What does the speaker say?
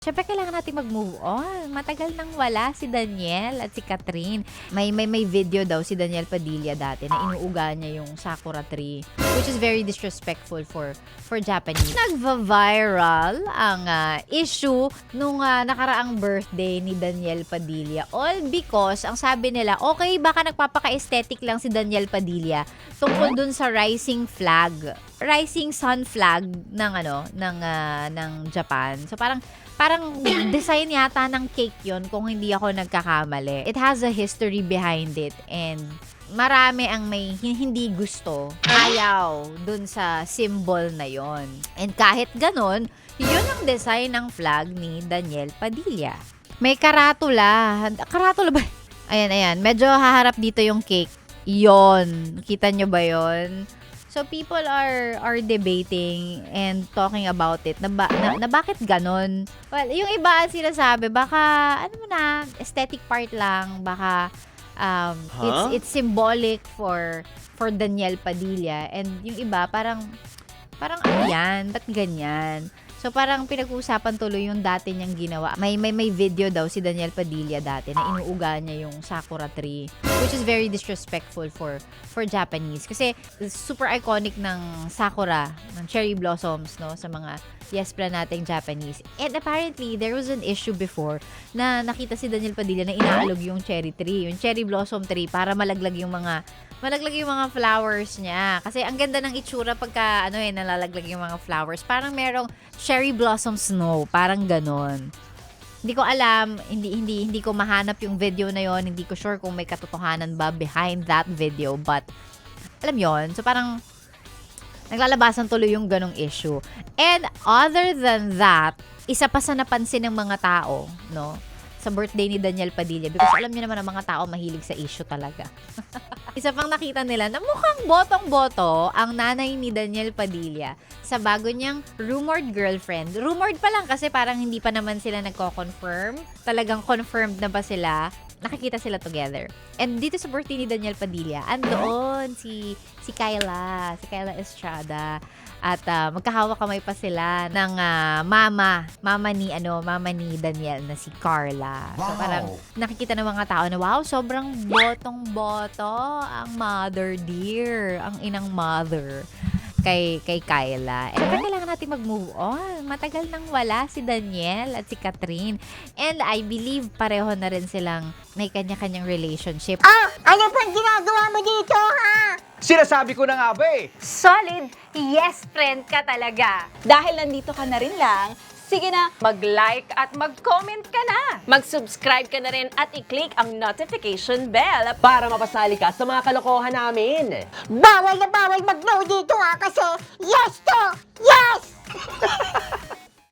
Siyempre kailangan natin mag-move on. Matagal nang wala si Daniel at si Catherine. May video daw si Daniel Padilla dati na inuuga niya yung sakura tree, which is very disrespectful for Japanese. Nagva-viral ang issue nung nakaraang birthday ni Daniel Padilla. All because ang sabi nila, okay, baka nagpapaka-aesthetic lang si Daniel Padilla tungkol dun sa rising sun flag ng Japan. So parang design yata ng cake yon kung hindi ako nagkakamali. It has a history behind it and marami ang may hindi gusto, ayaw dun sa symbol na yon. And kahit ganon, yun ang design ng flag ni Daniel Padilla. May karatula. Karatula ba? Ayan. Medyo haharap dito yung cake. Yon. Kita nyo ba yon? So people are debating and talking about it na bakit ganon. Well, yung iba sinasabi baka aesthetic part lang, baka it's symbolic for Daniel Padilla, and yung iba parang yan, ba't ganyan? So parang pinag-uusapan tuloy yung dati niyang ginawa. May video daw si Daniel Padilla dati na inuuga niya yung sakura tree, which is very disrespectful for Japanese. Kasi super iconic ng sakura, ng cherry blossoms, no, sa mga yespla nating Japanese. And apparently, there was an issue before na nakita si Daniel Padilla na inaalog yung cherry tree, yung cherry blossom tree, para malaglag yung mga flowers niya. Kasi ang ganda ng itsura pagka nalalaglag yung mga flowers. Parang merong cherry blossom snow, parang ganon. Hindi ko alam, hindi ko mahanap yung video na yon. Hindi ko sure kung may katotohanan ba behind that video, but alam yon. So parang naglalabasan tuloy yung ganong issue. And other than that, isa pa sa napansin ng mga tao, no, sa birthday ni Daniel Padilla, because alam niyo naman ang mga tao mahilig sa issue talaga. Isa pang nakita nila na mukhang botong-boto ang nanay ni Daniel Padilla sa bago niyang rumored girlfriend. Rumored pa lang kasi parang hindi pa naman sila nagko-confirm. Talagang confirmed na ba sila? Nakikita sila together. And dito sa birthday ni Daniel Padilla, andoon si Kyla Estrada. At magkahawak kamay pa sila ng mama ni Daniel na si Carla. Wow. So parang nakikita ng mga tao na wow, sobrang botong-boto ang mother dear, ang inang mother kay Kyla. And kailangan natin mag-move on. Matagal nang wala si Daniel at si Catherine. And I believe pareho na rin silang may kanya-kanyang relationship. Ano pang ginagawa mo dito, ha? Sinasabi ko na nga ba eh. Solid yes friend ka talaga. Dahil nandito ka na rin lang, sige na, Mag-like at mag-comment ka na. mag-subscribe ka na rin at i-click ang notification bell. Para mapasali ka sa mga kalokohan namin. Bawal na bawal mag-no dito, ha? Kasi yes